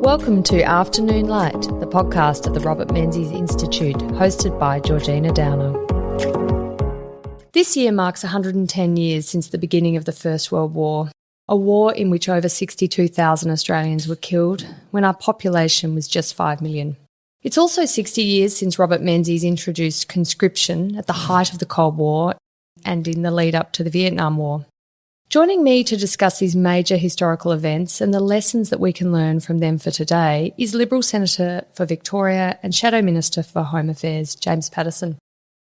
Welcome to Afternoon Light, the podcast at the Robert Menzies Institute, hosted by Georgina Downer. This year marks 110 years since the beginning of the First World War, a war in which over 62,000 Australians were killed when our population was just 5 million. It's also 60 years since Robert Menzies introduced conscription at the height of the Cold War and in the lead up to the Vietnam War. Joining me to discuss these major historical events and the lessons that we can learn from them for today is Liberal Senator for Victoria and Shadow Minister for Home Affairs, James Paterson.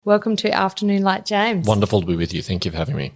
Welcome to Afternoon Light, James. Wonderful to be with you. Thank you for having me.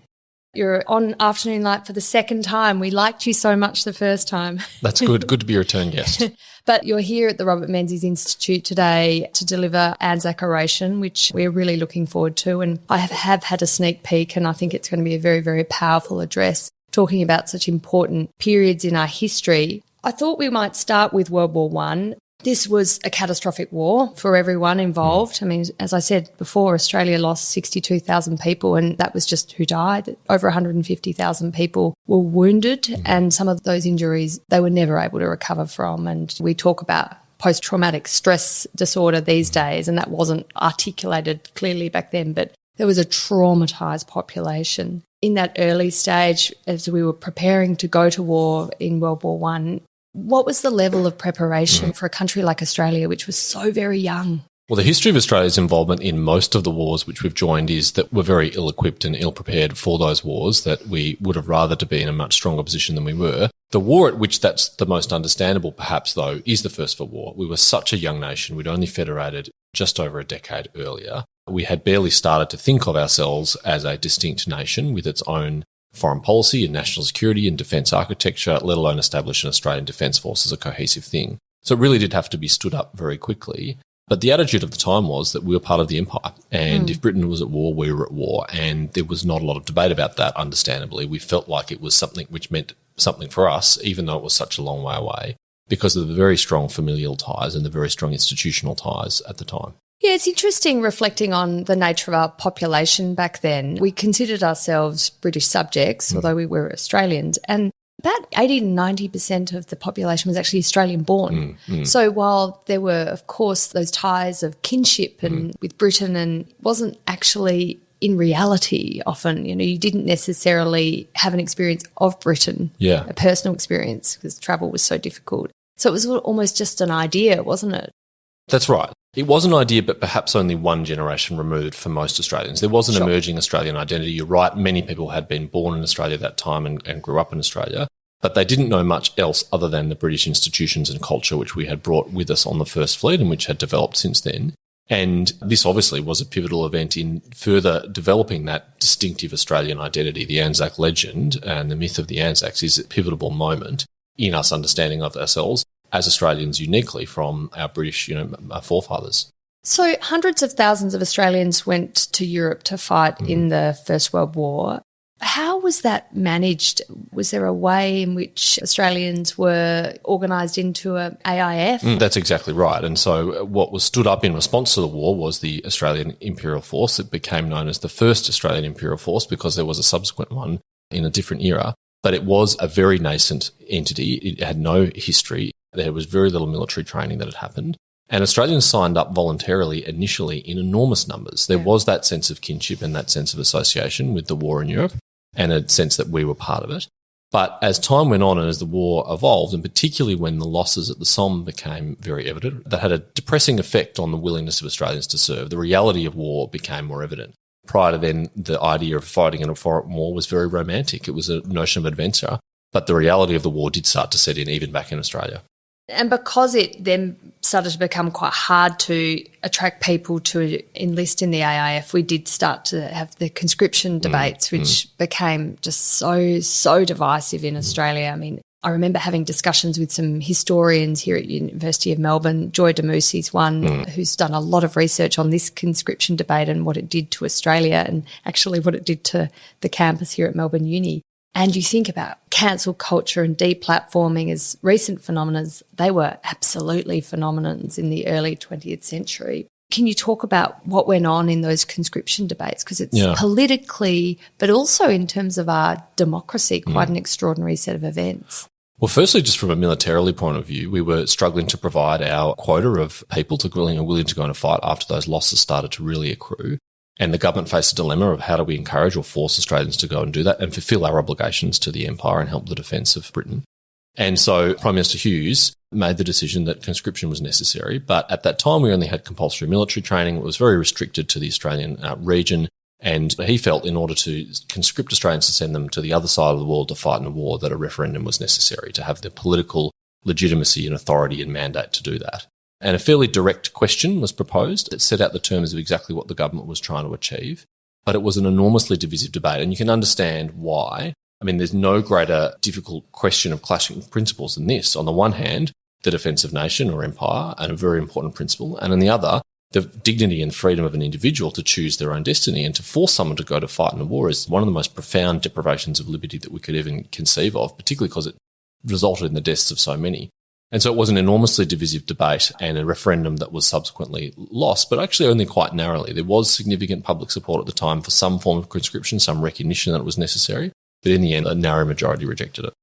You're on Afternoon Light for the second time. We liked you so much the first time. That's good. Good to be a return guest. But you're here at the Robert Menzies Institute today to deliver Anzac Oration, which we're really looking forward to. And I have had a sneak peek, and I think it's going to be a very, very powerful address talking about such important periods in our history. I thought we might start with World War I. This was a catastrophic war for everyone involved. I mean, as I said before, Australia lost 62,000 people, and that was just who died. Over 150,000 people were wounded, and some of those injuries they were never able to recover from. And we talk about post-traumatic stress disorder these days, and that wasn't articulated clearly back then, but there was a traumatised population. In that early stage, as we were preparing to go to war in World War I, what was the level of preparation for a country like Australia, which was so very young? Well, the history of Australia's involvement in most of the wars which we've joined is that we're very ill-equipped and ill-prepared for those wars, that we would have rather to be in a much stronger position than we were. The war at which that's the most understandable, perhaps, though, is the First World War. We were such a young nation. We'd only federated just over a decade earlier. We had barely started to think of ourselves as a distinct nation with its own foreign policy and national security and defence architecture, let alone establish an Australian Defence Force as a cohesive thing. So it really did have to be stood up very quickly. But the attitude of the time was that we were part of the empire. And if Britain was at war, we were at war. And there was not a lot of debate about that, understandably. We felt like it was something which meant something for us, even though it was such a long way away, because of the very strong familial ties and the very strong institutional ties at the time. Yeah, it's interesting reflecting on the nature of our population back then. We considered ourselves British subjects, although we were Australians, and about 80 to 90% of the population was actually Australian born. So while there were, of course, those ties of kinship and with Britain, and it wasn't actually in reality often, you didn't necessarily have an experience of Britain, a personal experience, because travel was so difficult. So it was almost just an idea, wasn't it? That's right. It was an idea, but perhaps only one generation removed for most Australians. There was an emerging Australian identity. You're right, many people had been born in Australia at that time and grew up in Australia, but they didn't know much else other than the British institutions and culture which we had brought with us on the First Fleet and which had developed since then. And this obviously was a pivotal event in further developing that distinctive Australian identity. The Anzac legend and the myth of the Anzacs is a pivotal moment in us understanding of ourselves as Australians uniquely from our British, our forefathers. So hundreds of thousands of Australians went to Europe to fight in the First World War. How was that managed? Was there a way in which Australians were organised into an AIF? That's exactly right. And so what was stood up in response to the war was the Australian Imperial Force. It became known as the First Australian Imperial Force because there was a subsequent one in a different era. But it was a very nascent entity. It had no history. There was very little military training that had happened. And Australians signed up voluntarily initially in enormous numbers. There was that sense of kinship and that sense of association with the war in Europe and a sense that we were part of it. But as time went on and as the war evolved, and particularly when the losses at the Somme became very evident, that had a depressing effect on the willingness of Australians to serve. The reality of war became more evident. Prior to then, the idea of fighting in a foreign war was very romantic. It was a notion of adventure. But the reality of the war did start to set in even back in Australia. And because it then started to become quite hard to attract people to enlist in the AIF, we did start to have the conscription debates, which became just so divisive in Australia. I mean, I remember having discussions with some historians here at University of Melbourne. Joy DeMusy's one, who's done a lot of research on this conscription debate and what it did to Australia and actually what it did to the campus here at Melbourne Uni. And you think about cancel culture and deplatforming as recent phenomena, they were absolutely phenomenons in the early 20th century. Can you talk about what went on in those conscription debates? Because it's politically, but also in terms of our democracy, quite an extraordinary set of events. Well, firstly, just from a militarily point of view, we were struggling to provide our quota of people willing to go and fight after those losses started to really accrue. And the government faced a dilemma of how do we encourage or force Australians to go and do that and fulfil our obligations to the Empire and help the defence of Britain. And so Prime Minister Hughes made the decision that conscription was necessary. But at that time, we only had compulsory military training. It was very restricted to the Australian region. And he felt in order to conscript Australians to send them to the other side of the world to fight in a war, that a referendum was necessary to have the political legitimacy and authority and mandate to do that. And a fairly direct question was proposed that set out the terms of exactly what the government was trying to achieve. But it was an enormously divisive debate, and you can understand why. I mean, there's no greater difficult question of clashing principles than this. On the one hand, the defence of nation or empire, and a very important principle, and on the other, the dignity and freedom of an individual to choose their own destiny. And to force someone to go to fight in a war is one of the most profound deprivations of liberty that we could even conceive of, particularly because it resulted in the deaths of so many. And so it was an enormously divisive debate and a referendum that was subsequently lost, but actually only quite narrowly. There was significant public support at the time for some form of conscription, some recognition that it was necessary, but in the end, a narrow majority rejected it.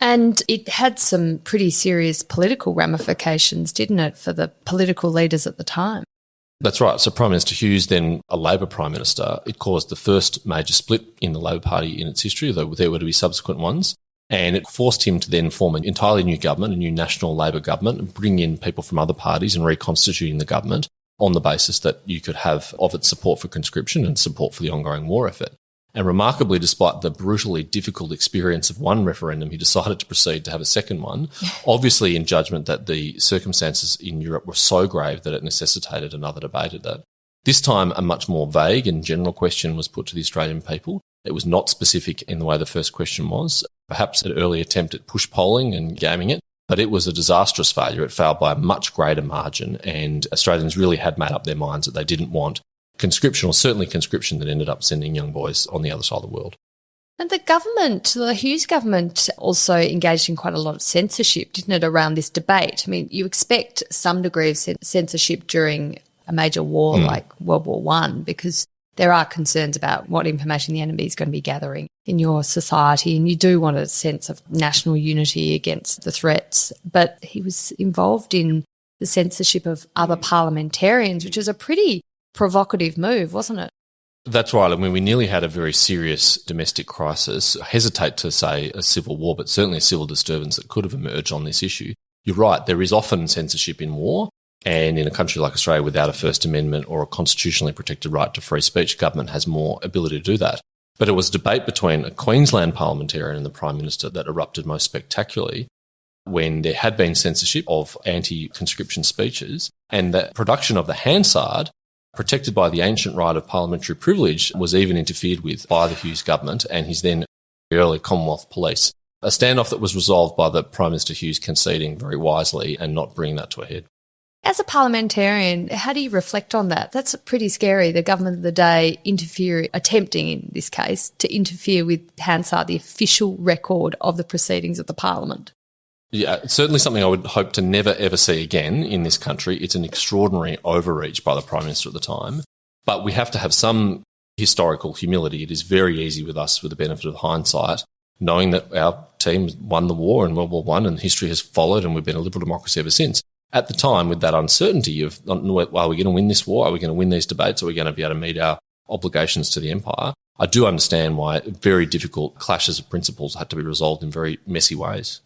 And it had some pretty serious political ramifications, didn't it, for the political leaders at the time? That's right. So Prime Minister Hughes, then a Labor Prime Minister, it caused the first major split in the Labor Party in its history, though there were to be subsequent ones. And it forced him to then form an entirely new government, a new national Labor government, and bring in people from other parties and reconstituting the government on the basis that you could have of its support for conscription and support for the ongoing war effort. And remarkably, despite the brutally difficult experience of one referendum, he decided to proceed to have a second one, obviously in judgment that the circumstances in Europe were so grave that it necessitated another debate at that. This time, a much more vague and general question was put to the Australian people. It was not specific in the way the first question was, perhaps an early attempt at push polling and gaming it, but it was a disastrous failure. It failed by a much greater margin, and Australians really had made up their minds that they didn't want conscription, or certainly conscription that ended up sending young boys on the other side of the world. And the Hughes government also engaged in quite a lot of censorship, didn't it, around this debate? I mean, you expect some degree of censorship during a major war like World War I, because there are concerns about what information the enemy is going to be gathering in your society, and you do want a sense of national unity against the threats. But he was involved in the censorship of other parliamentarians, which is a pretty provocative move, wasn't it? That's right. I mean, we nearly had a very serious domestic crisis. I hesitate to say a civil war, but certainly a civil disturbance that could have emerged on this issue. You're right. There is often censorship in war. And in a country like Australia, without a First Amendment or a constitutionally protected right to free speech, government has more ability to do that. But it was a debate between a Queensland parliamentarian and the Prime Minister that erupted most spectacularly when there had been censorship of anti-conscription speeches, and the production of the Hansard, protected by the ancient right of parliamentary privilege, was even interfered with by the Hughes government and his then early Commonwealth Police. A standoff that was resolved by the Prime Minister Hughes conceding very wisely and not bringing that to a head. As a parliamentarian, how do you reflect on that? That's pretty scary, the government of the day attempting in this case, to interfere with Hansard, the official record of the proceedings of the parliament. Yeah, it's certainly something I would hope to never, ever see again in this country. It's an extraordinary overreach by the Prime Minister at the time. But we have to have some historical humility. It is very easy with us, with the benefit of hindsight, knowing that our team won the war in World War I and history has followed and we've been a liberal democracy ever since. At the time, with that uncertainty of, are we going to win this war? Are we going to win these debates? Are we going to be able to meet our obligations to the empire? I do understand why very difficult clashes of principles had to be resolved in very messy ways.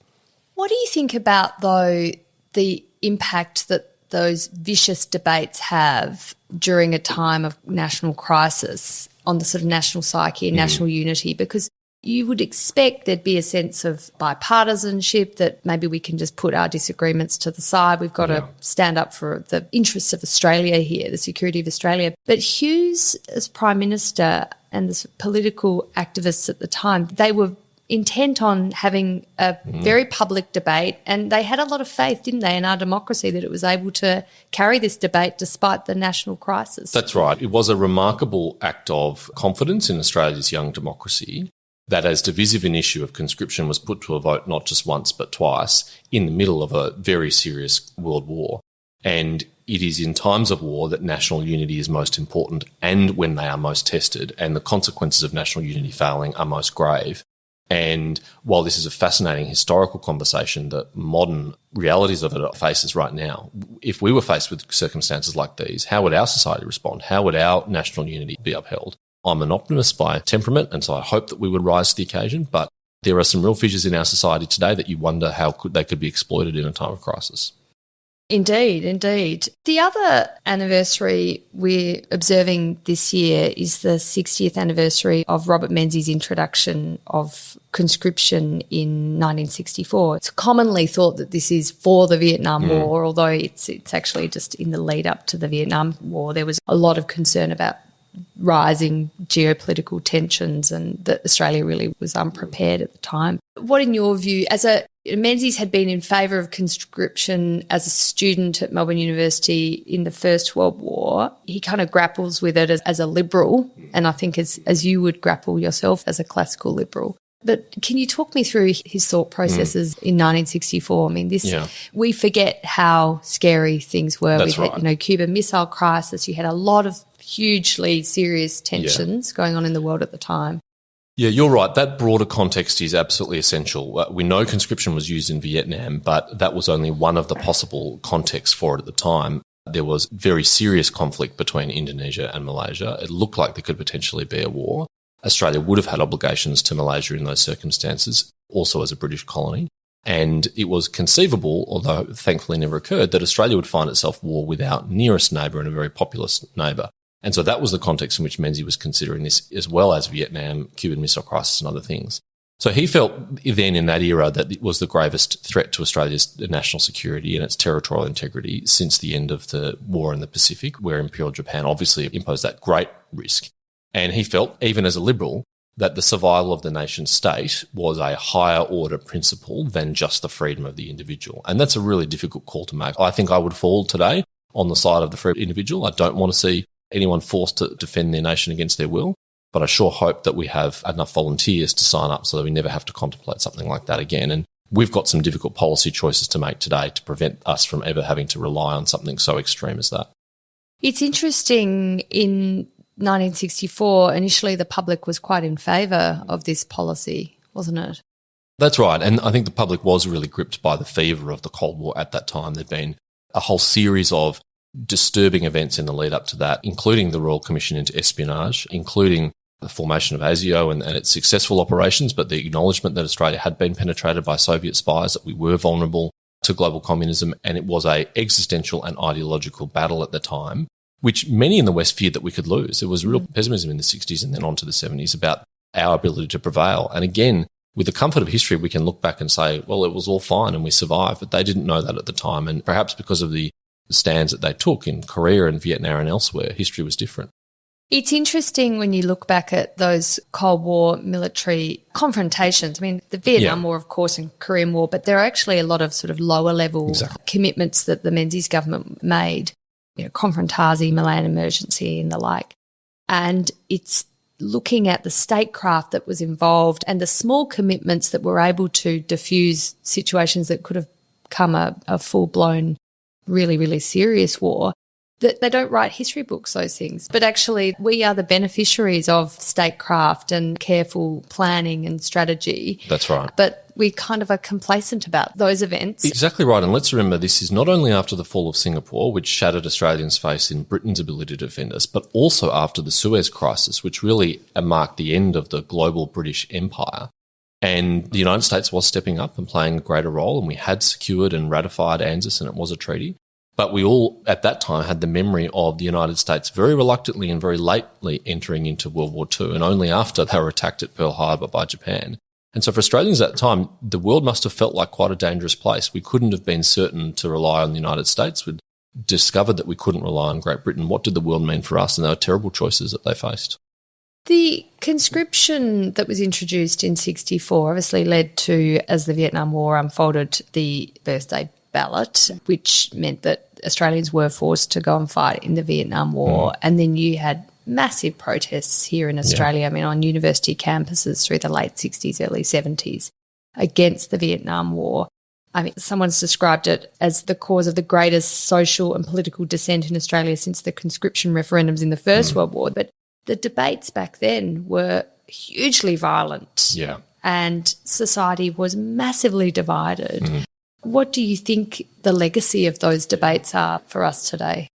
What do you think about, though, the impact that those vicious debates have during a time of national crisis on the sort of national psyche and national unity? Because you would expect there'd be a sense of bipartisanship, that maybe we can just put our disagreements to the side. We've got to stand up for the interests of Australia here, the security of Australia. But Hughes, as Prime Minister, and the political activists at the time, they were intent on having a very public debate, and they had a lot of faith, didn't they, in our democracy, that it was able to carry this debate despite the national crisis. That's right. It was a remarkable act of confidence in Australia's young democracy that as divisive an issue of conscription was put to a vote not just once but twice in the middle of a very serious world war. And it is in times of war that national unity is most important, and when they are most tested and the consequences of national unity failing are most grave. And while this is a fascinating historical conversation, the modern realities of it faces right now. If we were faced with circumstances like these, how would our society respond? How would our national unity be upheld? I'm an optimist by temperament, and so I hope that we would rise to the occasion, but there are some real fissures in our society today that you wonder how they could be exploited in a time of crisis. Indeed, indeed. The other anniversary we're observing this year is the 60th anniversary of Robert Menzies' introduction of conscription in 1964. It's commonly thought that this is for the Vietnam War, although it's actually just in the lead up to the Vietnam War. There was a lot of concern about rising geopolitical tensions and that Australia really was unprepared at the time. What, in your view, Menzies had been in favour of conscription as a student at Melbourne University in the First World War. He kind of grapples with it as a liberal, and I think as you would grapple yourself as a classical liberal. But can you talk me through his thought processes in 1964? I mean, we forget how scary things were. That's We right. had, Cuban Missile Crisis. You had a lot of hugely serious tensions going on in the world at the time. Yeah, you're right. That broader context is absolutely essential. We know conscription was used in Vietnam, but that was only one of the possible contexts for it at the time. There was very serious conflict between Indonesia and Malaysia. It looked like there could potentially be a war. Australia would have had obligations to Malaysia in those circumstances, also as a British colony. And it was conceivable, although thankfully never occurred, that Australia would find itself war with our nearest neighbour and a very populous neighbour. And so that was the context in which Menzies was considering this, as well as Vietnam, Cuban Missile Crisis and other things. So he felt then in that era that it was the gravest threat to Australia's national security and its territorial integrity since the end of the war in the Pacific, where Imperial Japan obviously imposed that great risk. And he felt, even as a liberal, that the survival of the nation state was a higher order principle than just the freedom of the individual. And that's a really difficult call to make. I think I would fall today on the side of the free individual. I don't want to see anyone forced to defend their nation against their will, but I sure hope that we have enough volunteers to sign up so that we never have to contemplate something like that again. And we've got some difficult policy choices to make today to prevent us from ever having to rely on something so extreme as that. It's interesting, in 1964, initially the public was quite in favour of this policy, wasn't it? That's right. And I think the public was really gripped by the fever of the Cold War at that time. There'd been a whole series of disturbing events in the lead up to that, including the Royal Commission into Espionage, including the formation of ASIO and its successful operations, but the acknowledgement that Australia had been penetrated by Soviet spies, that we were vulnerable to global communism, and it was a existential and ideological battle at the time, which many in the West feared that we could lose. There was real pessimism in the 60s and then on to the 70s about our ability to prevail. And again, with the comfort of history, we can look back and say, well, it was all fine and we survived, but they didn't know that at the time. And perhaps because of the stands that they took in Korea and Vietnam and elsewhere, history was different. It's interesting when you look back at those Cold War military confrontations. I mean, the Vietnam War, of course, and Korean War, but there are actually a lot of sort of lower level commitments that the Menzies government made, Confrontasi, Milan Emergency and the like. And it's looking at the statecraft that was involved and the small commitments that were able to diffuse situations that could have become a full-blown, really, really serious war. That they don't write history books, those things. But actually, we are the beneficiaries of statecraft and careful planning and strategy. That's right. But we kind of are complacent about those events. Exactly right. And let's remember, this is not only after the fall of Singapore, which shattered Australians' faith in Britain's ability to defend us, but also after the Suez Crisis, which really marked the end of the global British Empire. And the United States was stepping up and playing a greater role, and we had secured and ratified ANZUS, and it was a treaty. But we all, at that time, had the memory of the United States very reluctantly and very lately entering into World War II, and only after they were attacked at Pearl Harbor by Japan. And so for Australians at that time, the world must have felt like quite a dangerous place. We couldn't have been certain to rely on the United States. We'd discovered that we couldn't rely on Great Britain. What did the world mean for us? And there were terrible choices that they faced. The conscription that was introduced in 1964 obviously led to, as the Vietnam War unfolded, the birthday ballot, which meant that Australians were forced to go and fight in the Vietnam War. And then you had massive protests here in Australia, I mean, on university campuses through the late 60s, early 70s against the Vietnam War. I mean, someone's described it as the cause of the greatest social and political dissent in Australia since the conscription referendums in the First World War. But the debates back then were hugely violent. Yeah. and society was massively divided. What do you think the legacy of those debates are for us today?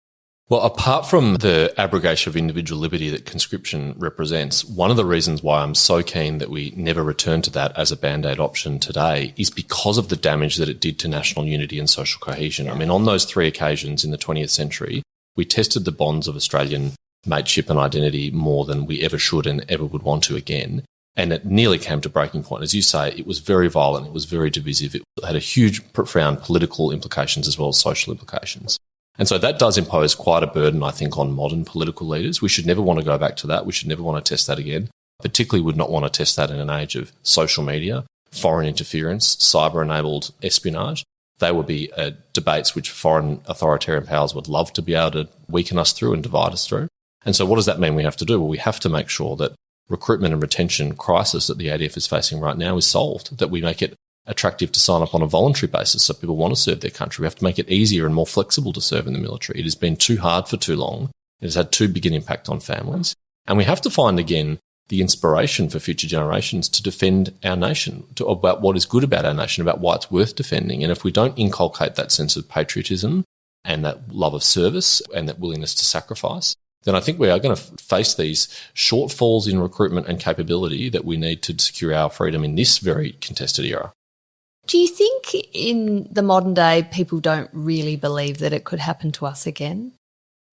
Well, apart from the abrogation of individual liberty that conscription represents, one of the reasons why I'm so keen that we never return to that as a band-aid option today is because of the damage that it did to national unity and social cohesion. I mean, on those 3 occasions in the 20th century, we tested the bonds of Australian mateship and identity more than we ever should and ever would want to again. And it nearly came to breaking point. As you say, it was very violent, it was very divisive, it had a huge, profound political implications as well as social implications. And so that does impose quite a burden, I think, on modern political leaders. We should never want to go back to that. We should never want to test that again. Particularly would not want to test that in an age of social media, foreign interference, cyber-enabled espionage. They would be debates which foreign authoritarian powers would love to be able to weaken us through and divide us through. And so what does that mean we have to do? Well, we have to make sure that recruitment and retention crisis that the ADF is facing right now is solved, that we make it attractive to sign up on a voluntary basis so people want to serve their country. We have to make it easier and more flexible to serve in the military. It has been too hard for too long. It has had too big an impact on families. And we have to find, again, the inspiration for future generations to defend our nation, about what is good about our nation, about why it's worth defending. And if we don't inculcate that sense of patriotism and that love of service and that willingness to sacrifice, then I think we are going to face these shortfalls in recruitment and capability that we need to secure our freedom in this very contested era. Do you think in the modern day people don't really believe that it could happen to us again?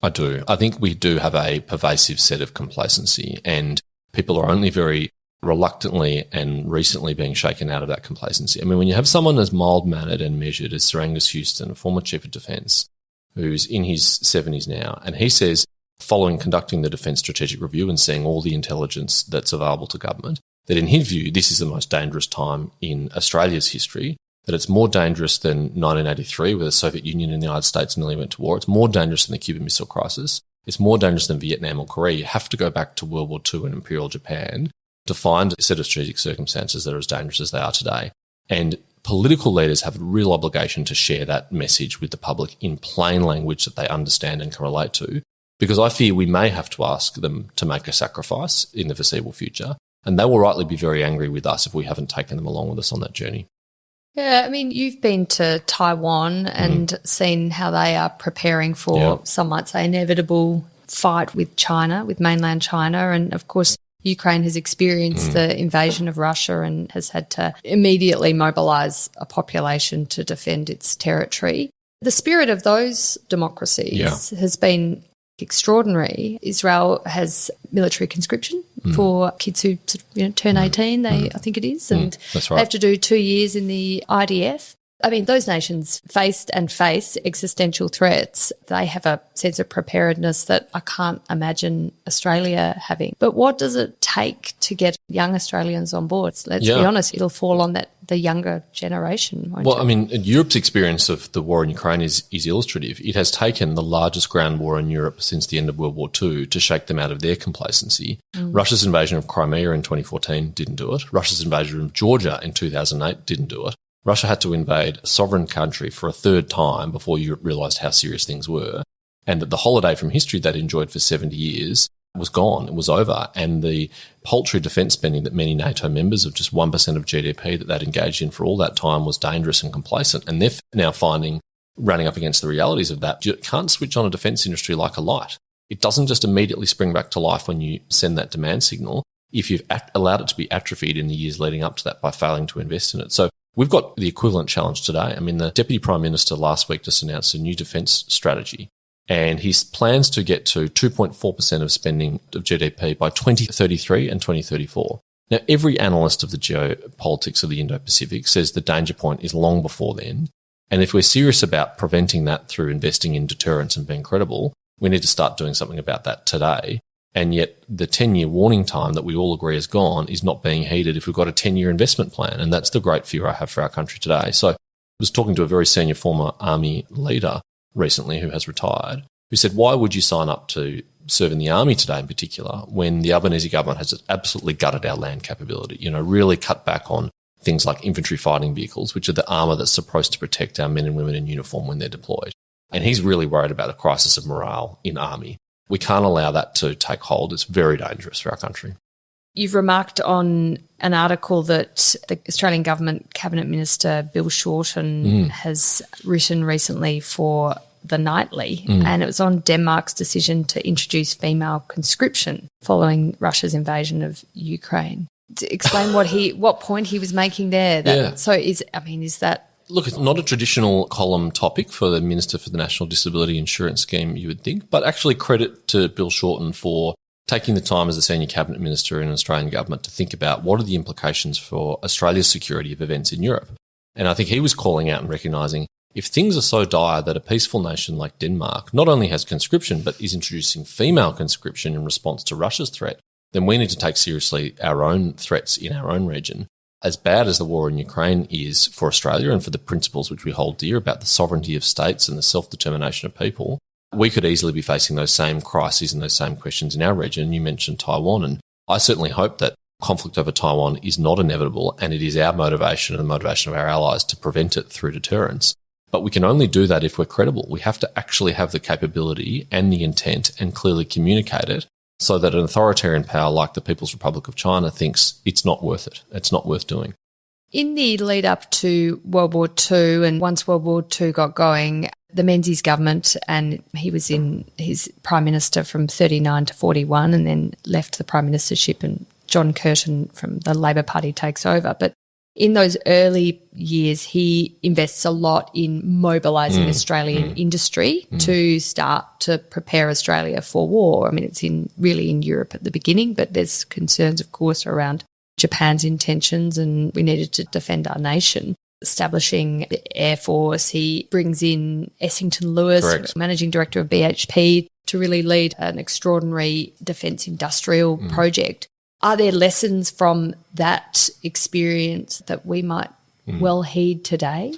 I do. I think we do have a pervasive set of complacency, and people are only very reluctantly and recently being shaken out of that complacency. I mean, when you have someone as mild-mannered and measured as Sir Angus Houston, a former Chief of Defence, who's in his 70s now, and he says, following conducting the Defence Strategic Review and seeing all the intelligence that's available to government, that in his view, this is the most dangerous time in Australia's history, that it's more dangerous than 1983, where the Soviet Union and the United States nearly went to war. It's more dangerous than the Cuban Missile Crisis. It's more dangerous than Vietnam or Korea. You have to go back to World War II and Imperial Japan to find a set of strategic circumstances that are as dangerous as they are today. And political leaders have a real obligation to share that message with the public in plain language that they understand and can relate to, because I fear we may have to ask them to make a sacrifice in the foreseeable future. And they will rightly be very angry with us if we haven't taken them along with us on that journey. Yeah, I mean, you've been to Taiwan and seen how they are preparing for, some might say, inevitable fight with China, with mainland China. And, of course, Ukraine has experienced the invasion of Russia and has had to immediately mobilise a population to defend its territory. The spirit of those democracies has been extraordinary. Israel has military conscription for kids who turn 18, I think it is, and That's right. they have to do 2 years in the IDF. I mean, those nations faced and face existential threats. They have a sense of preparedness that I can't imagine Australia having. But what does it take to get young Australians on board? Let's be honest, it'll fall on the younger generation, won't it? I mean, Europe's experience of the war in Ukraine is illustrative. It has taken the largest ground war in Europe since the end of World War II to shake them out of their complacency. Russia's invasion of Crimea in 2014 didn't do it. Russia's invasion of Georgia in 2008 didn't do it. Russia had to invade a sovereign country for a third time before Europe realised how serious things were, and that the holiday from history they'd enjoyed for 70 years was gone. It was over. And the paltry defence spending that many NATO members of just 1% of GDP that they'd engaged in for all that time was dangerous and complacent. And they're now finding, running up against the realities of that, you can't switch on a defence industry like a light. It doesn't just immediately spring back to life when you send that demand signal if you've allowed it to be atrophied in the years leading up to that by failing to invest in it. So we've got the equivalent challenge today. I mean, the Deputy Prime Minister last week just announced a new defence strategy, and he plans to get to 2.4% of spending of GDP by 2033 and 2034. Now, every analyst of the geopolitics of the Indo-Pacific says the danger point is long before then. And if we're serious about preventing that through investing in deterrence and being credible, we need to start doing something about that today. And yet the 10-year warning time that we all agree is gone is not being heeded if we've got a 10-year investment plan. And that's the great fear I have for our country today. So I was talking to a very senior former army leader recently who has retired, who said, why would you sign up to serve in the army today in particular when the Albanese government has absolutely gutted our land capability, really cut back on things like infantry fighting vehicles, which are the armour that's supposed to protect our men and women in uniform when they're deployed. And he's really worried about a crisis of morale in army. We can't allow that to take hold. It's very dangerous for our country. You've remarked on an article that the Australian Government Cabinet Minister Bill Shorten has written recently for The Nightly, and it was on Denmark's decision to introduce female conscription following Russia's invasion of Ukraine. To explain what point he was making there. So is that... Look, it's not a traditional column topic for the Minister for the National Disability Insurance Scheme, you would think, but actually credit to Bill Shorten for taking the time as a senior cabinet minister in an Australian government to think about what are the implications for Australia's security of events in Europe. And I think he was calling out and recognising if things are so dire that a peaceful nation like Denmark not only has conscription but is introducing female conscription in response to Russia's threat, then we need to take seriously our own threats in our own region. As bad as the war in Ukraine is for Australia and for the principles which we hold dear about the sovereignty of states and the self-determination of people, we could easily be facing those same crises and those same questions in our region. You mentioned Taiwan, and I certainly hope that conflict over Taiwan is not inevitable, and it is our motivation and the motivation of our allies to prevent it through deterrence. But we can only do that if we're credible. We have to actually have the capability and the intent and clearly communicate it so that an authoritarian power like the People's Republic of China thinks it's not worth it. It's not worth doing. In the lead up to World War II, and once World War II got going, the Menzies government, and he was in his prime minister from 39 to 41 and then left the prime ministership, and John Curtin from the Labor Party takes over. But in those early years, he invests a lot in mobilising Australian industry to start to prepare Australia for war. I mean, it's really in Europe at the beginning, but there's concerns, of course, around Japan's intentions, and we needed to defend our nation. Establishing the Air Force, he brings in Essington Lewis, Correct. Managing Director of BHP, to really lead an extraordinary defence industrial project. Are there lessons from that experience that we might well heed today?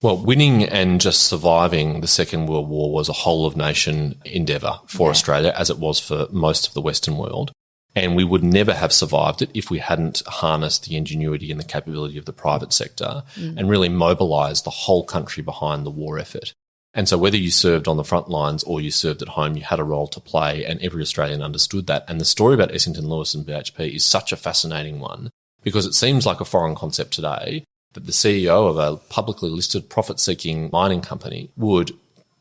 Well, winning and just surviving the Second World War was a whole-of-nation endeavour for Australia, as it was for most of the Western world. And we would never have survived it if we hadn't harnessed the ingenuity and the capability of the private sector and really mobilised the whole country behind the war effort. And so whether you served on the front lines or you served at home, you had a role to play, and every Australian understood that. And the story about Essington Lewis and BHP is such a fascinating one because it seems like a foreign concept today that the CEO of a publicly listed profit-seeking mining company would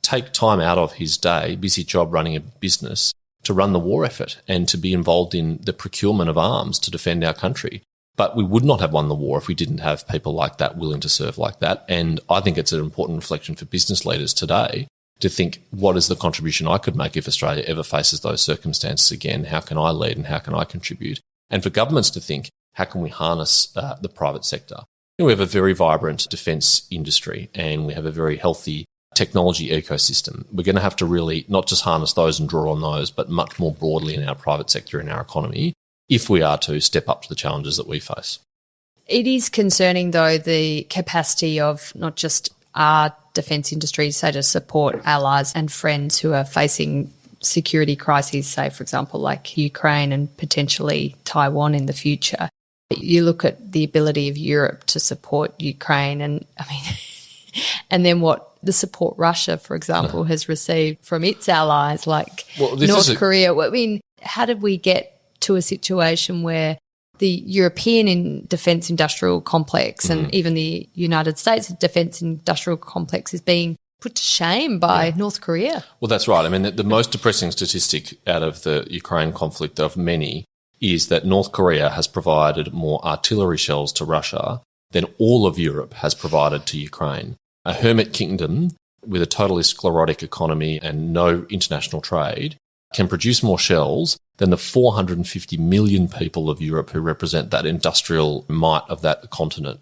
take time out of his day, busy job running a business, to run the war effort and to be involved in the procurement of arms to defend our country. But we would not have won the war if we didn't have people like that willing to serve like that. And I think it's an important reflection for business leaders today to think, what is the contribution I could make if Australia ever faces those circumstances again? How can I lead and how can I contribute? And for governments to think, how can we harness the private sector? We have a very vibrant defence industry and we have a very healthy technology ecosystem. We're going to have to really not just harness those and draw on those, but much more broadly in our private sector, in our economy, if we are to step up to the challenges that we face. It is concerning, though, the capacity of not just our defence industry, say, to support allies and friends who are facing security crises, say, for example, like Ukraine and potentially Taiwan in the future. You look at the ability of Europe to support Ukraine and, and then what the support Russia, for example, has received from its allies like North Korea. How did we get to a situation where the European defence industrial complex and even the United States defence industrial complex is being put to shame by North Korea? Well, that's right. The most depressing statistic out of the Ukraine conflict of many is that North Korea has provided more artillery shells to Russia than all of Europe has provided to Ukraine. A hermit kingdom with a totally sclerotic economy and no international trade can produce more shells than the 450 million people of Europe who represent that industrial might of that continent.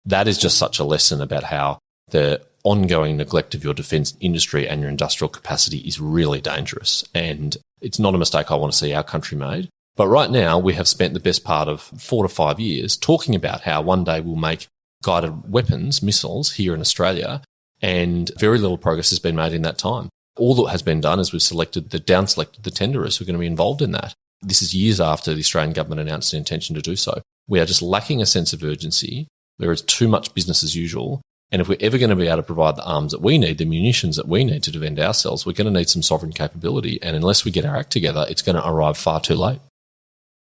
That is just such a lesson about how the ongoing neglect of your defence industry and your industrial capacity is really dangerous. And it's not a mistake I want to see our country made. But right now, we have spent the best part of 4 to 5 years talking about how one day we'll make guided weapons, missiles, here in Australia, and very little progress has been made in that time. All that has been done is we've down-selected the tenderers who are going to be involved in that. This is years after the Australian government announced an intention to do so. We are just lacking a sense of urgency. There is too much business as usual. And if we're ever going to be able to provide the arms that we need, the munitions that we need to defend ourselves, we're going to need some sovereign capability. And unless we get our act together, it's going to arrive far too late.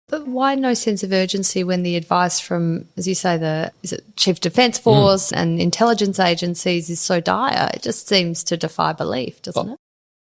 But why no sense of urgency when the advice from, as you say, is it Chief Defence Force and intelligence agencies is so dire? It just seems to defy belief, doesn't it?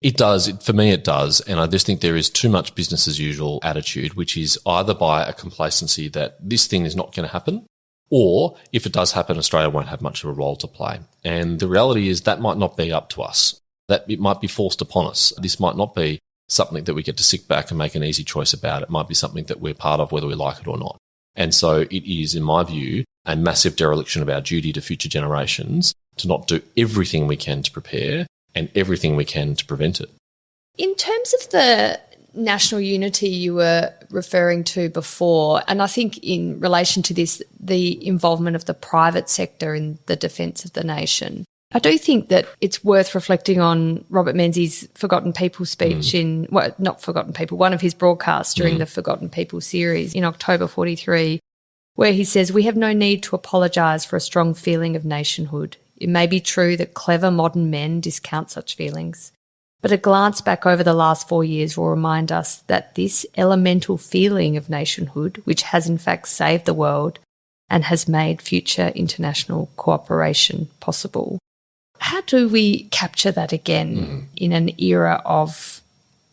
It does. For me, it does. And I just think there is too much business as usual attitude, which is either by a complacency that this thing is not going to happen, or if it does happen, Australia won't have much of a role to play. And the reality is that might not be up to us, that it might be forced upon us. This might not be something that we get to sit back and make an easy choice about. It might be something that we're part of, whether we like it or not. And so it is, in my view, a massive dereliction of our duty to future generations to not do everything we can to prepare and everything we can to prevent it. In terms of the national unity you were referring to before, and I think in relation to this, the involvement of the private sector in the defence of the nation, I do think that it's worth reflecting on Robert Menzies' Forgotten People speech one of his broadcasts during the Forgotten People series in October 43, where he says, "We have no need to apologise for a strong feeling of nationhood. It may be true that clever modern men discount such feelings, but a glance back over the last 4 years will remind us that this elemental feeling of nationhood, which has in fact saved the world and has made future international cooperation possible." How do we capture that again in an era of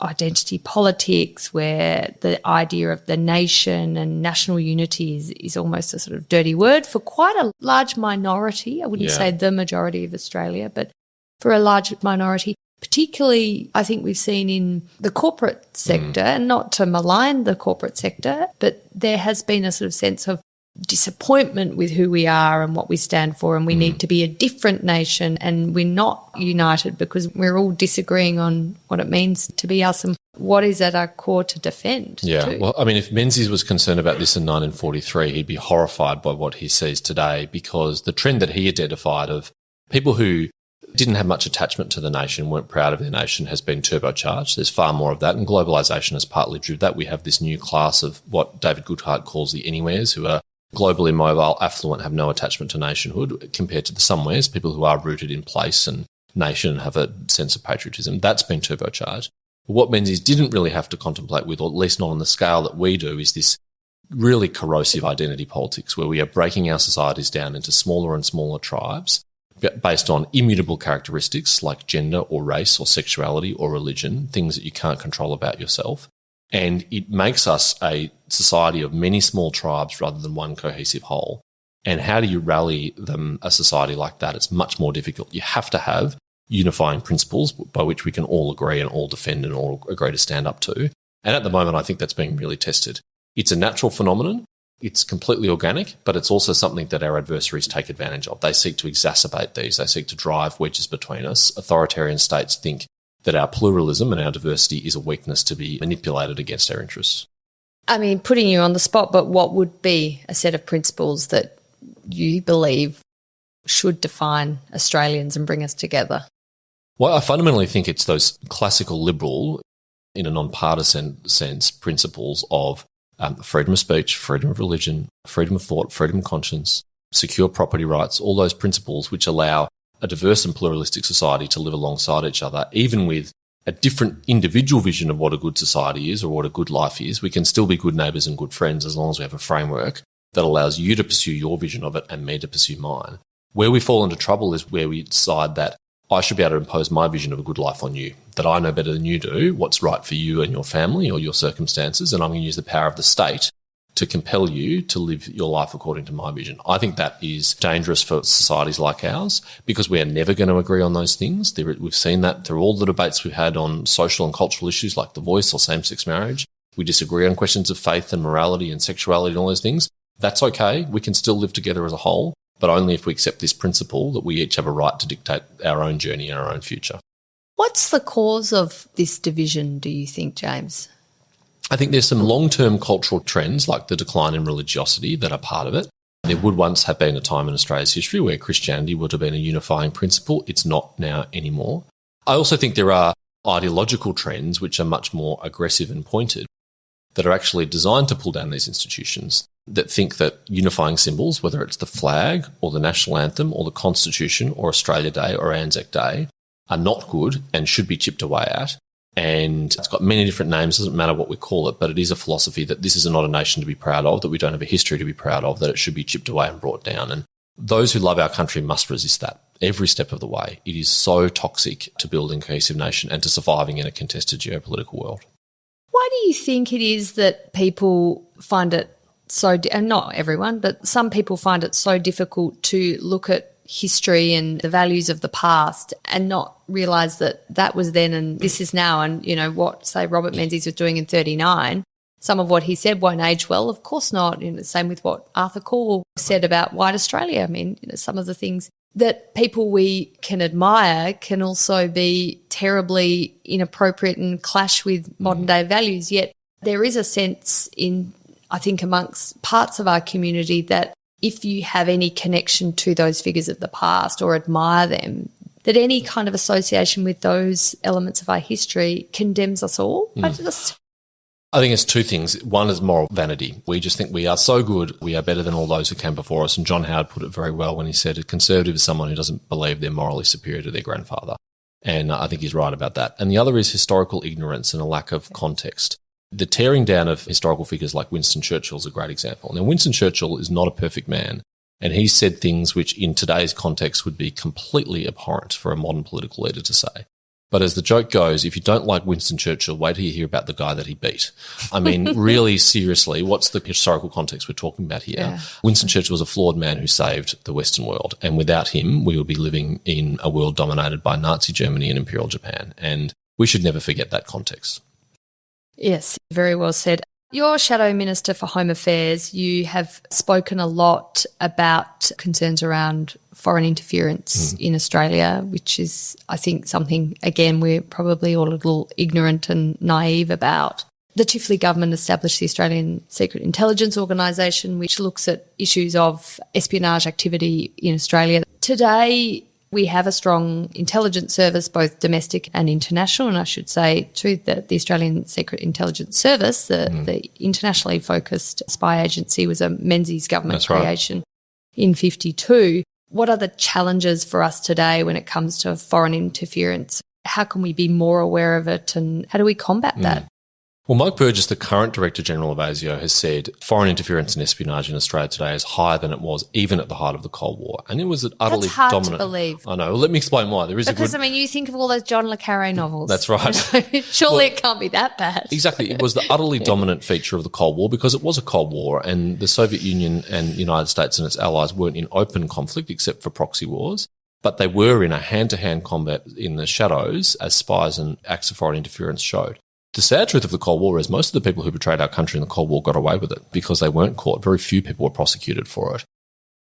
identity politics where the idea of the nation and national unity is almost a sort of dirty word for quite a large minority? I wouldn't say the majority of Australia, but for a large minority, particularly I think we've seen in the corporate sector, and not to malign the corporate sector, but there has been a sort of sense of disappointment with who we are and what we stand for, and we need to be a different nation, and we're not united because we're all disagreeing on what it means to be us and what is at our core to defend. Yeah, well, I mean, if Menzies was concerned about this in 1943, he'd be horrified by what he sees today, because the trend that he identified of people who didn't have much attachment to the nation, weren't proud of their nation, has been turbocharged. There's far more of that, and globalisation has partly driven that. We have this new class of what David Goodhart calls the anywheres, who are globally mobile, affluent, have no attachment to nationhood, compared to the somewheres, people who are rooted in place and nation and have a sense of patriotism. That's been turbocharged. But what Menzies didn't really have to contemplate with, or at least not on the scale that we do, is this really corrosive identity politics where we are breaking our societies down into smaller and smaller tribes based on immutable characteristics like gender or race or sexuality or religion, things that you can't control about yourself. And it makes us a society of many small tribes rather than one cohesive whole. And how do you rally a society like that? It's much more difficult. You have to have unifying principles by which we can all agree and all defend and all agree to stand up to. And at the moment, I think that's being really tested. It's a natural phenomenon. It's completely organic, but it's also something that our adversaries take advantage of. They seek to exacerbate these. They seek to drive wedges between us. Authoritarian states think that our pluralism and our diversity is a weakness to be manipulated against our interests. I mean, putting you on the spot, but what would be a set of principles that you believe should define Australians and bring us together? Well, I fundamentally think it's those classical liberal, in a non-partisan sense, principles of freedom of speech, freedom of religion, freedom of thought, freedom of conscience, secure property rights, all those principles which allow a diverse and pluralistic society to live alongside each other, even with a different individual vision of what a good society is or what a good life is. We can still be good neighbours and good friends as long as we have a framework that allows you to pursue your vision of it and me to pursue mine. Where we fall into trouble is where we decide that I should be able to impose my vision of a good life on you, that I know better than you do what's right for you and your family or your circumstances, and I'm going to use the power of the state to compel you to live your life according to my vision. I think that is dangerous for societies like ours because we are never going to agree on those things. We've seen that through all the debates we've had on social and cultural issues like divorce or same-sex marriage. We disagree on questions of faith and morality and sexuality and all those things. That's okay. We can still live together as a whole, but only if we accept this principle that we each have a right to dictate our own journey and our own future. What's the cause of this division, do you think, James? I think there's some long-term cultural trends like the decline in religiosity that are part of it. There would once have been a time in Australia's history where Christianity would have been a unifying principle. It's not now anymore. I also think there are ideological trends which are much more aggressive and pointed that are actually designed to pull down these institutions, that think that unifying symbols, whether it's the flag or the national anthem or the Constitution or Australia Day or Anzac Day, are not good and should be chipped away at. And it's got many different names. It doesn't matter what we call it, but it is a philosophy that this is not a nation to be proud of, that we don't have a history to be proud of, that it should be chipped away and brought down. And those who love our country must resist that every step of the way. It is so toxic to building a cohesive nation and to surviving in a contested geopolitical world. Why do you think it is that people find it so, and not everyone, but some people find it so difficult to look at history and the values of the past and not realise that that was then and this is now, and, you know, what, say, Robert Menzies was doing in 39, some of what he said won't age well. Of course not. You know, same with what Arthur Caldwell said about white Australia. I mean, you know, some of the things that people we can admire can also be terribly inappropriate and clash with modern day values. Yet there is a sense in, I think, amongst parts of our community that if you have any connection to those figures of the past or admire them, that any kind of association with those elements of our history condemns us all. I think it's two things. One is moral vanity. We just think we are so good, we are better than all those who came before us. And John Howard put it very well when he said a conservative is someone who doesn't believe they're morally superior to their grandfather. And I think he's right about that. And the other is historical ignorance and a lack of context. The tearing down of historical figures like Winston Churchill is a great example. Now, Winston Churchill is not a perfect man, and he said things which in today's context would be completely abhorrent for a modern political leader to say. But as the joke goes, if you don't like Winston Churchill, wait till you hear about the guy that he beat. I mean, really seriously, what's the historical context we're talking about here? Yeah. Winston Churchill was a flawed man who saved the Western world, and without him, we would be living in a world dominated by Nazi Germany and Imperial Japan, and we should never forget that context. Yes, very well said. You're Shadow Minister for Home Affairs. You have spoken a lot about concerns around foreign interference in Australia, which is, I think, something, again, we're probably all a little ignorant and naive about. The Chifley government established the Australian Secret Intelligence Organisation, which looks at issues of espionage activity in Australia. Today, we have a strong intelligence service, both domestic and international, and I should say, too, that the Australian Secret Intelligence Service, the internationally focused spy agency, was a Menzies government creation in 1952. What are the challenges for us today when it comes to foreign interference? How can we be more aware of it, and how do we combat that? Well, Mike Burgess, the current Director General of ASIO, has said foreign interference and espionage in Australia today is higher than it was even at the height of the Cold War. And it was utterly That's hard dominant. To believe. I know. Well, let me explain why. Because, I mean, you think of all those John le Carré novels. That's right. Surely it can't be that bad. Exactly. It was the utterly dominant feature of the Cold War because it was a Cold War, and the Soviet Union and the United States and its allies weren't in open conflict except for proxy wars. But they were in a hand-to-hand combat in the shadows, as spies and acts of foreign interference showed. The sad truth of the Cold War is most of the people who betrayed our country in the Cold War got away with it because they weren't caught. Very few people were prosecuted for it.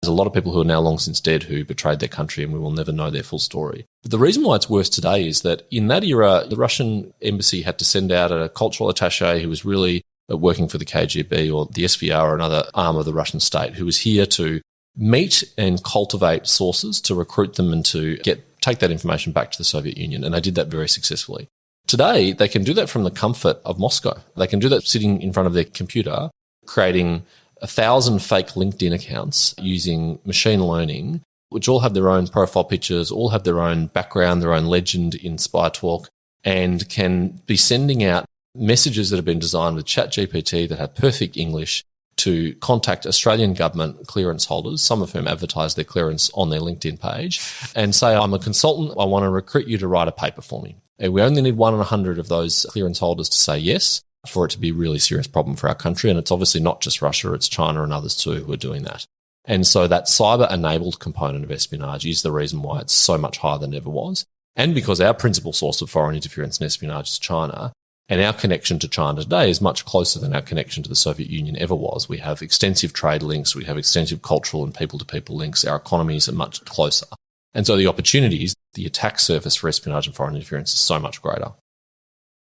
There's a lot of people who are now long since dead who betrayed their country, and we will never know their full story. But the reason why it's worse today is that in that era, the Russian embassy had to send out a cultural attaché who was really working for the KGB or the SVR or another arm of the Russian state, who was here to meet and cultivate sources to recruit them and to take that information back to the Soviet Union. And they did that very successfully. Today, they can do that from the comfort of Moscow. They can do that sitting in front of their computer, creating 1,000 fake LinkedIn accounts using machine learning, which all have their own profile pictures, all have their own background, their own legend in spy talk, and can be sending out messages that have been designed with ChatGPT that have perfect English to contact Australian government clearance holders, some of whom advertise their clearance on their LinkedIn page, and say, I'm a consultant, I want to recruit you to write a paper for me. And we only need 1 in 100 of those clearance holders to say yes for it to be a really serious problem for our country. And it's obviously not just Russia, it's China and others too who are doing that. And so that cyber-enabled component of espionage is the reason why it's so much higher than it ever was. And because our principal source of foreign interference and espionage is China, and our connection to China today is much closer than our connection to the Soviet Union ever was. We have extensive trade links, we have extensive cultural and people-to-people links, our economies are much closer. And so the opportunities, the attack surface for espionage and foreign interference is so much greater.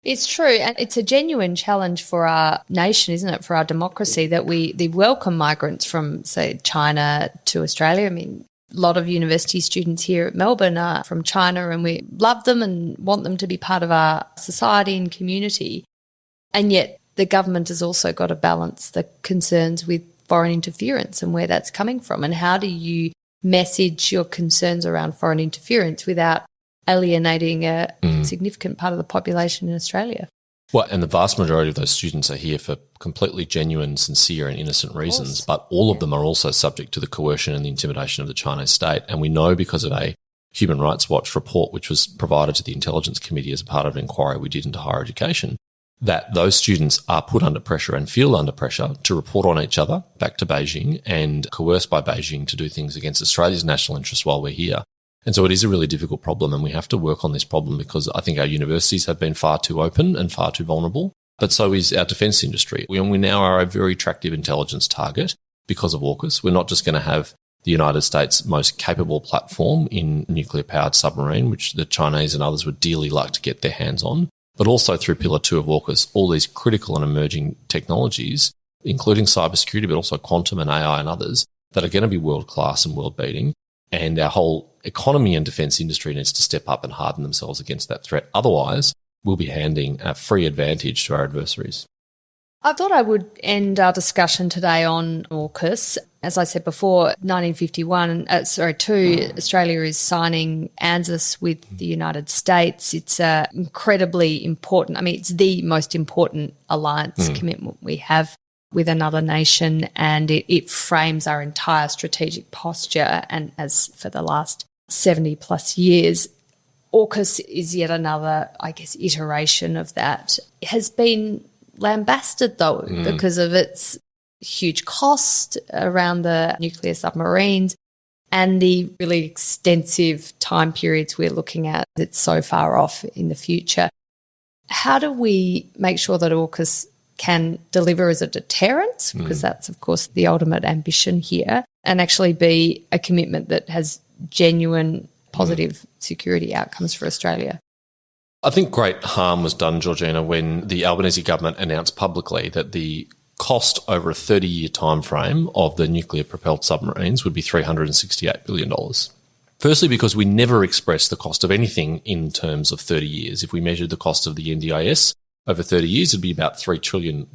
It's true, and it's a genuine challenge for our nation, isn't it, for our democracy, that we welcome migrants from, say, China to Australia. I mean, a lot of university students here at Melbourne are from China, and we love them and want them to be part of our society and community. And yet the government has also got to balance the concerns with foreign interference and where that's coming from. And how do you message your concerns around foreign interference without alienating a significant part of the population in Australia. Well, and the vast majority of those students are here for completely genuine, sincere and innocent reasons, but all of them are also subject to the coercion and the intimidation of the Chinese state. And we know because of a Human Rights Watch report, which was provided to the Intelligence Committee as a part of an inquiry we did into higher education, that those students are put under pressure and feel under pressure to report on each other back to Beijing and coerced by Beijing to do things against Australia's national interests while we're here. And so it is a really difficult problem, and we have to work on this problem because I think our universities have been far too open and far too vulnerable, but so is our defence industry. We now are a very attractive intelligence target because of AUKUS. We're not just going to have the United States' most capable platform in nuclear-powered submarine, which the Chinese and others would dearly like to get their hands on, but also through Pillar 2 of AUKUS, all these critical and emerging technologies, including cybersecurity, but also quantum and AI and others, that are going to be world-class and world-beating. And our whole economy and defence industry needs to step up and harden themselves against that threat. Otherwise, we'll be handing a free advantage to our adversaries. I thought I would end our discussion today on AUKUS. As I said before, 1951, Australia is signing ANZUS with the United States. It's incredibly important. I mean, it's the most important alliance commitment we have with another nation, and it frames our entire strategic posture. And as for the last 70 plus years, AUKUS is yet another, I guess, iteration of that. It has been lambasted, though, because of its huge cost around the nuclear submarines and the really extensive time periods we're looking at. It's so far off in the future. How do we make sure that AUKUS can deliver as a deterrent, because that's, of course, the ultimate ambition here, and actually be a commitment that has genuine positive security outcomes for Australia? I think great harm was done, Georgina, when the Albanese government announced publicly that the cost over a 30-year time frame of the nuclear-propelled submarines would be $368 billion. Firstly, because we never expressed the cost of anything in terms of 30 years. If we measured the cost of the NDIS over 30 years, it'd be about $3 trillion.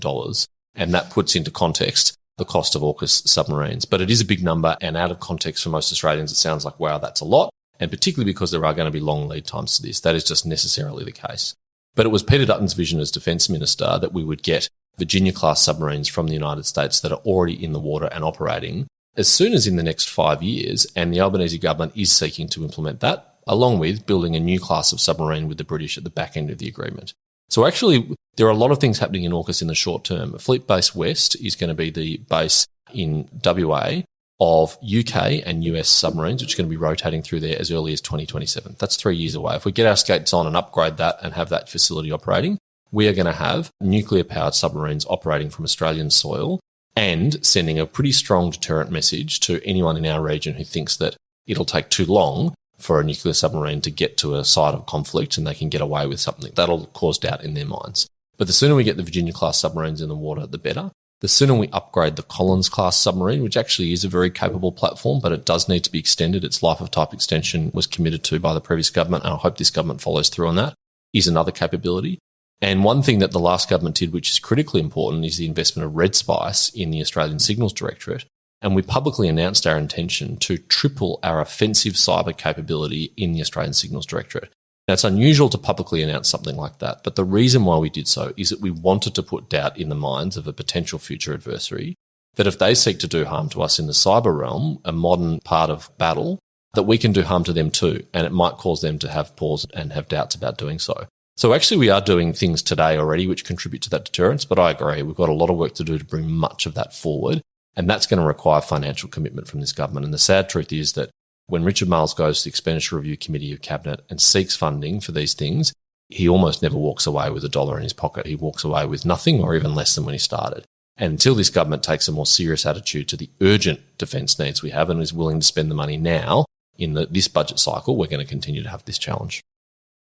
And that puts into context the cost of AUKUS submarines. But it is a big number, and out of context for most Australians, it sounds like, wow, that's a lot. And particularly because there are going to be long lead times to this. That is just necessarily the case. But it was Peter Dutton's vision as Defence Minister that we would get Virginia-class submarines from the United States that are already in the water and operating as soon as in the next 5 years. And the Albanese government is seeking to implement that, along with building a new class of submarine with the British at the back end of the agreement. So actually, there are a lot of things happening in AUKUS in the short term. Fleet Base West is going to be the base in WA of UK and US submarines, which are going to be rotating through there as early as 2027. That's 3 years away. If we get our skates on and upgrade that and have that facility operating, we are going to have nuclear-powered submarines operating from Australian soil and sending a pretty strong deterrent message to anyone in our region who thinks that it'll take too long for a nuclear submarine to get to a site of conflict and they can get away with something. That'll cause doubt in their minds. But the sooner we get the Virginia-class submarines in the water, the better. The sooner we upgrade the Collins-class submarine, which actually is a very capable platform, but it does need to be extended. Its life of type extension was committed to by the previous government, and I hope this government follows through on that, is another capability. And one thing that the last government did, which is critically important, is the investment of Red Spice in the Australian Signals Directorate. And we publicly announced our intention to triple our offensive cyber capability in the Australian Signals Directorate. Now, it's unusual to publicly announce something like that, but the reason why we did so is that we wanted to put doubt in the minds of a potential future adversary that if they seek to do harm to us in the cyber realm, a modern part of battle, that we can do harm to them too, and it might cause them to have pause and have doubts about doing so. So actually we are doing things today already which contribute to that deterrence, but I agree, we've got a lot of work to do to bring much of that forward, and that's going to require financial commitment from this government. And the sad truth is that when Richard Marles goes to the Expenditure Review Committee of Cabinet and seeks funding for these things, he almost never walks away with $1 in his pocket. He walks away with nothing or even less than when he started. And until this government takes a more serious attitude to the urgent defence needs we have and is willing to spend the money now in this budget cycle, we're going to continue to have this challenge.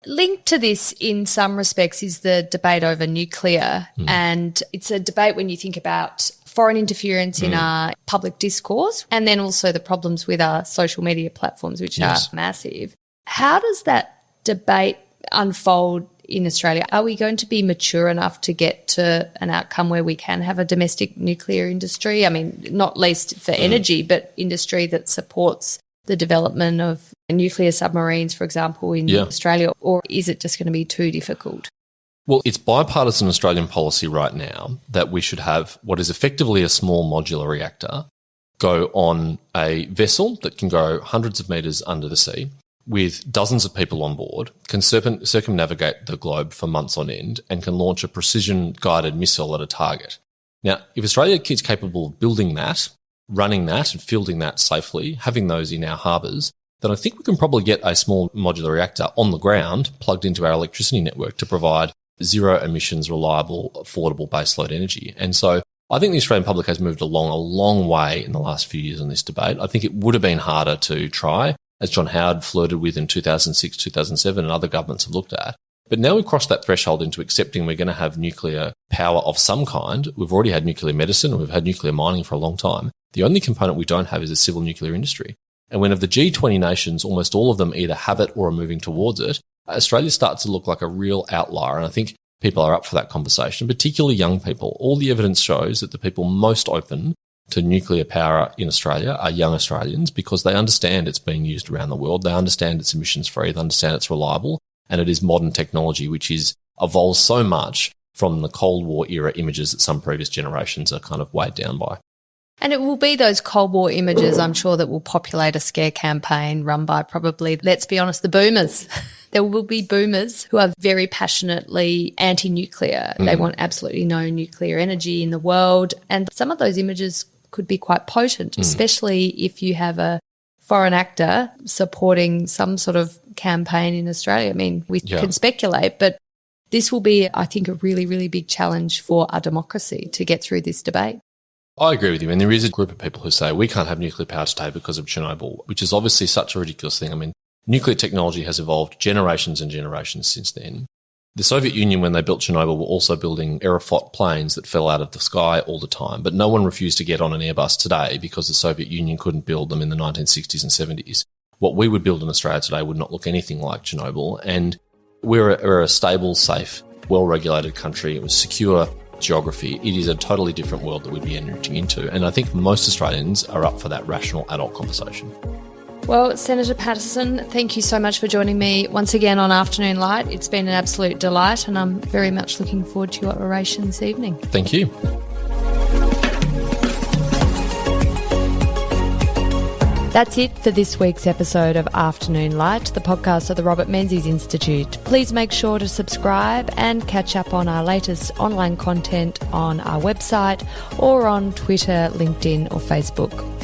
Linked to this in some respects is the debate over nuclear. And it's a debate when you think about foreign interference in our public discourse and then also the problems with our social media platforms, which are massive. How does that debate unfold in Australia? Are we going to be mature enough to get to an outcome where we can have a domestic nuclear industry? I mean, not least for energy, but industry that supports the development of nuclear submarines, for example, in Australia, or is it just going to be too difficult? Well, it's bipartisan Australian policy right now that we should have what is effectively a small modular reactor go on a vessel that can go hundreds of metres under the sea with dozens of people on board, can circumnavigate the globe for months on end, and can launch a precision-guided missile at a target. Now, if Australia is capable of building that, running that and fielding that safely, having those in our harbours, then I think we can probably get a small modular reactor on the ground plugged into our electricity network to provide zero emissions, reliable, affordable baseload energy. And so I think the Australian public has moved along a long way in the last few years on this debate. I think it would have been harder to try, as John Howard flirted with in 2006, 2007, and other governments have looked at. But now we've crossed that threshold into accepting we're going to have nuclear power of some kind. We've already had nuclear medicine, and we've had nuclear mining for a long time. The only component we don't have is a civil nuclear industry. And when of the G20 nations, almost all of them either have it or are moving towards it, Australia starts to look like a real outlier. And I think people are up for that conversation, particularly young people. All the evidence shows that the people most open to nuclear power in Australia are young Australians because they understand it's being used around the world. They understand it's emissions free. They understand it's reliable. And it is modern technology, which is evolved so much from the Cold War era images that some previous generations are kind of weighed down by. And it will be those Cold War images, I'm sure, that will populate a scare campaign run by probably, let's be honest, the boomers. There will be boomers who are very passionately anti-nuclear. They want absolutely no nuclear energy in the world. And some of those images could be quite potent, especially if you have a foreign actor supporting some sort of campaign in Australia. I mean, we can speculate, but this will be, I think, a really, really big challenge for our democracy to get through this debate. I agree with you. And there is a group of people who say we can't have nuclear power today because of Chernobyl, which is obviously such a ridiculous thing. I mean, nuclear technology has evolved generations and generations since then. The Soviet Union, when they built Chernobyl, were also building Aeroflot planes that fell out of the sky all the time. But no one refused to get on an Airbus today because the Soviet Union couldn't build them in the 1960s and 70s. What we would build in Australia today would not look anything like Chernobyl. And we're a stable, safe, well-regulated country. It was secure geography. It is a totally different world that we'd be entering into. And I think most Australians are up for that rational adult conversation. Well, Senator Paterson, thank you so much for joining me once again on Afternoon Light. It's been an absolute delight, and I'm very much looking forward to your oration this evening. Thank you. That's it for this week's episode of Afternoon Light, the podcast of the Robert Menzies Institute. Please make sure to subscribe and catch up on our latest online content on our website or on Twitter, LinkedIn or Facebook.